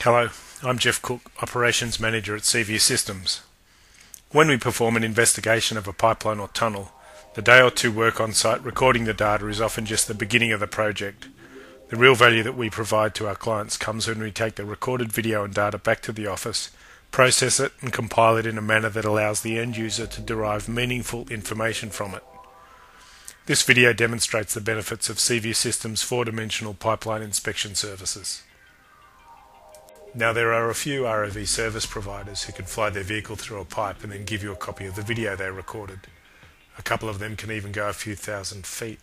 Hello, I'm Jeff Cook, Operations Manager at SeaView Systems. When we perform an investigation of a pipeline or tunnel, the day or two work on site recording the data is often just the beginning of the project. The real value that we provide to our clients comes when we take the recorded video and data back to the office, process it and compile it in a manner that allows the end user to derive meaningful information from it. This video demonstrates the benefits of SeaView Systems' four-dimensional pipeline inspection services. Now, there are a few ROV service providers who can fly their vehicle through a pipe and then give you a copy of the video they recorded. A couple of them can even go a few thousand feet.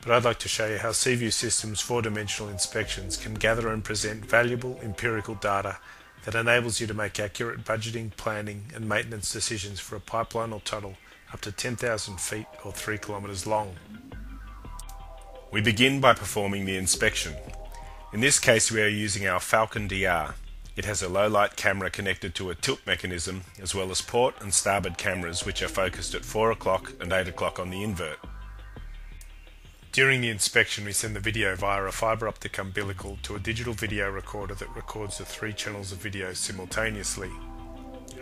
But I'd like to show you how SeaView Systems' four-dimensional inspections can gather and present valuable empirical data that enables you to make accurate budgeting, planning and maintenance decisions for a pipeline or tunnel up to 10,000 feet or 3 kilometers long. We begin by performing the inspection. In this case, we are using our Falcon DR. It has a low-light camera connected to a tilt mechanism, as well as port and starboard cameras which are focused at 4 o'clock and 8 o'clock on the invert. During the inspection, we send the video via a fibre optic umbilical to a digital video recorder that records the 3 channels of video simultaneously.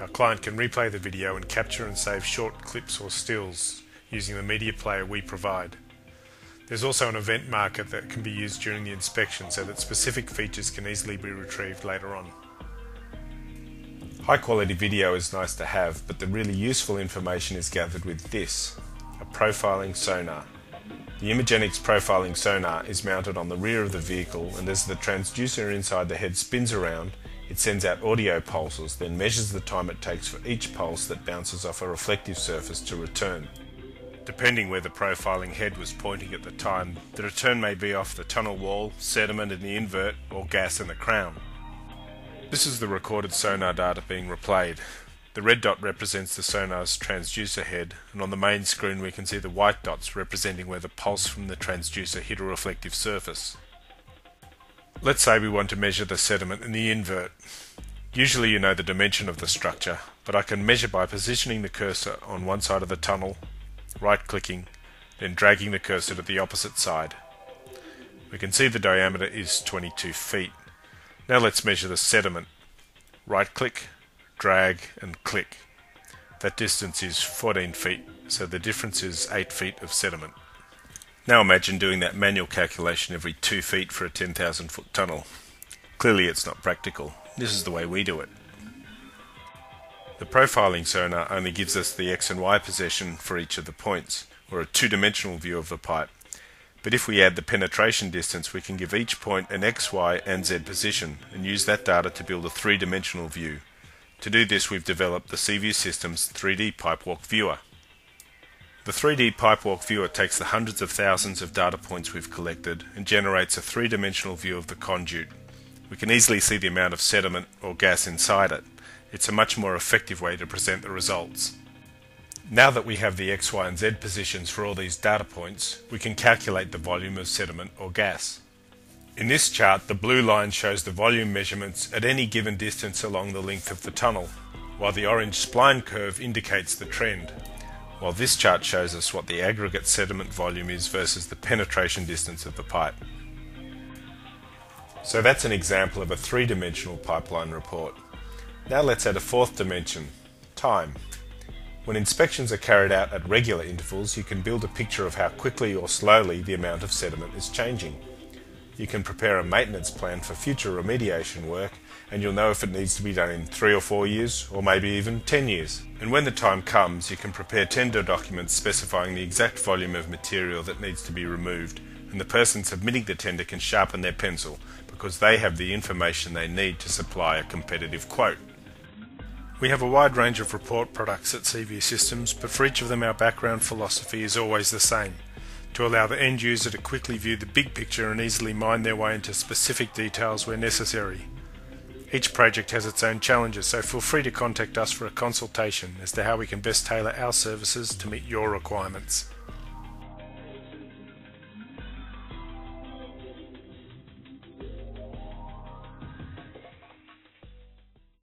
Our client can replay the video and capture and save short clips or stills using the media player we provide. There's also an event marker that can be used during the inspection so that specific features can easily be retrieved later on. High quality video is nice to have, but the really useful information is gathered with this, a profiling sonar. The Imagenics profiling sonar is mounted on the rear of the vehicle, and as the transducer inside the head spins around, it sends out audio pulses, then measures the time it takes for each pulse that bounces off a reflective surface to return. Depending where the profiling head was pointing at the time, the return may be off the tunnel wall, sediment in the invert, or gas in the crown. This is the recorded sonar data being replayed. The red dot represents the sonar's transducer head, and on the main screen we can see the white dots representing where the pulse from the transducer hit a reflective surface. Let's say we want to measure the sediment in the invert. Usually you know the dimension of the structure, but I can measure by positioning the cursor on one side of the tunnel, right-clicking, then dragging the cursor to the opposite side. We can see the diameter is 22 feet. Now let's measure the sediment. Right-click, drag and click. That distance is 14 feet, so the difference is 8 feet of sediment. Now imagine doing that manual calculation every 2 feet for a 10,000 foot tunnel. Clearly it's not practical. This is the way we do it. The profiling sonar only gives us the X and Y position for each of the points, or a two-dimensional view of the pipe. But if we add the penetration distance, we can give each point an X, Y and Z position and use that data to build a three-dimensional view. To do this, we've developed the SeaView Systems 3D Pipewalk Viewer. The 3D Pipewalk Viewer takes the hundreds of thousands of data points we've collected and generates a three-dimensional view of the conduit. We can easily see the amount of sediment or gas inside it. It's a much more effective way to present the results. Now that we have the X, Y and Z positions for all these data points, we can calculate the volume of sediment or gas. In this chart, the blue line shows the volume measurements at any given distance along the length of the tunnel, while the orange spline curve indicates the trend, while this chart shows us what the aggregate sediment volume is versus the penetration distance of the pipe. So that's an example of a three-dimensional pipeline report. Now let's add a fourth dimension, time. When inspections are carried out at regular intervals, you can build a picture of how quickly or slowly the amount of sediment is changing. You can prepare a maintenance plan for future remediation work, and you'll know if it needs to be done in 3 or 4 years, or maybe even 10 years. And when the time comes, you can prepare tender documents specifying the exact volume of material that needs to be removed, and the person submitting the tender can sharpen their pencil because they have the information they need to supply a competitive quote. We have a wide range of report products at SeaView Systems, but for each of them our background philosophy is always the same: to allow the end user to quickly view the big picture and easily mine their way into specific details where necessary. Each project has its own challenges, so feel free to contact us for a consultation as to how we can best tailor our services to meet your requirements.